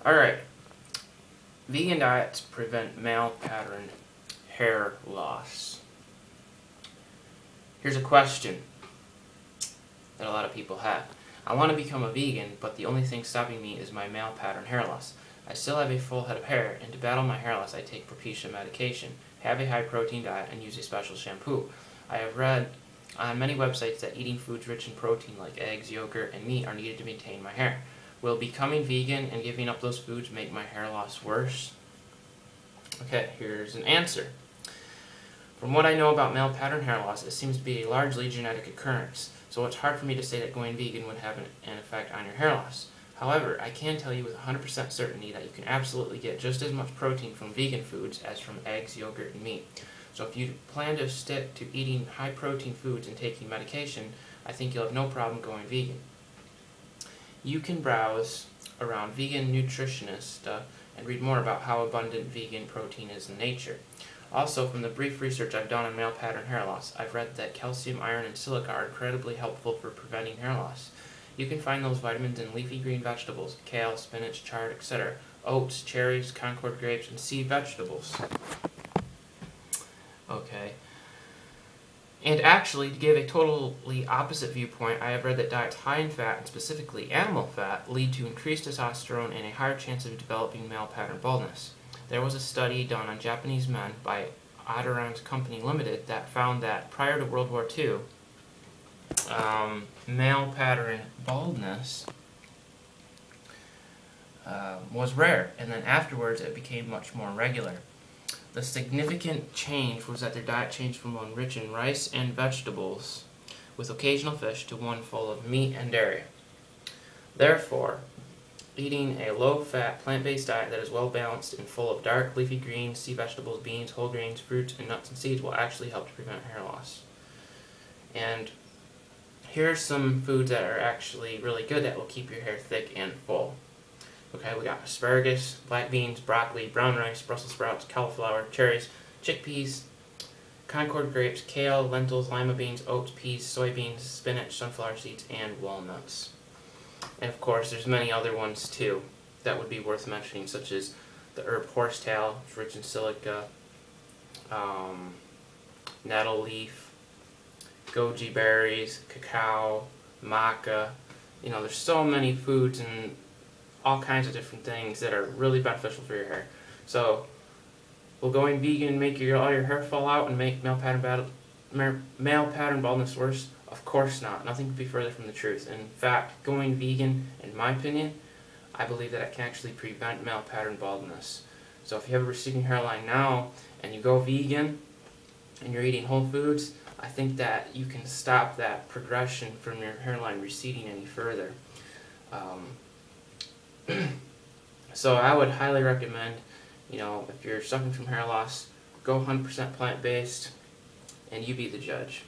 Alright, vegan diets prevent male pattern hair loss. Here's a question that a lot of people have. I want to become a vegan, but the only thing stopping me is my male pattern hair loss. I still have a full head of hair, and to battle my hair loss I take Propecia medication, have a high protein diet, and use a special shampoo. I have read on many websites that eating foods rich in protein like eggs, yogurt, and meat are needed to maintain my hair. Will becoming vegan and giving up those foods make my hair loss worse? Okay, here's an answer. From what I know about male pattern hair loss, it seems to be a largely genetic occurrence, so it's hard for me to say that going vegan would have an effect on your hair loss. However, I can tell you with 100% certainty that you can absolutely get just as much protein from vegan foods as from eggs, yogurt, and meat. So if you plan to stick to eating high protein foods and taking medication, I think you'll have no problem going vegan. You can browse around Vegan Nutritionista and read more about how abundant vegan protein is in nature. Also, from the brief research I've done on male pattern hair loss, I've read that calcium, iron, and silica are incredibly helpful for preventing hair loss. You can find those vitamins in leafy green vegetables, kale, spinach, chard, etc., oats, cherries, Concord grapes, and sea vegetables. Okay. And actually, to give a totally opposite viewpoint, I have read that diets high in fat, and specifically animal fat, lead to increased testosterone and a higher chance of developing male pattern baldness. There was a study done on Japanese men by Adorans Company Limited that found that prior to World War II, male pattern baldness was rare, and then afterwards it became much more regular. The significant change was that their diet changed from one rich in rice and vegetables with occasional fish to one full of meat and dairy. Therefore, eating a low-fat, plant-based diet that is well-balanced and full of dark, leafy greens, sea vegetables, beans, whole grains, fruits, and nuts and seeds will actually help to prevent hair loss. And here's some foods that are actually really good that will keep your hair thick and full. Okay, we got asparagus, black beans, broccoli, brown rice, Brussels sprouts, cauliflower, cherries, chickpeas, Concord grapes, kale, lentils, lima beans, oats, peas, soybeans, spinach, sunflower seeds, and walnuts. And of course, there's many other ones too that would be worth mentioning, such as the herb horsetail, which is rich in silica, nettle leaf, goji berries, cacao, maca. You know, there's so many foods and all kinds of different things that are really beneficial for your hair. So, will going vegan make all your hair fall out and make male pattern baldness worse? Of course not. Nothing could be further from the truth. In fact, going vegan, in my opinion, I believe that it can actually prevent male pattern baldness. So if you have a receding hairline now and you go vegan and you're eating whole foods, I think that you can stop that progression from your hairline receding any further. So I would highly recommend, if you're suffering from hair loss, go 100% plant-based, and you be the judge.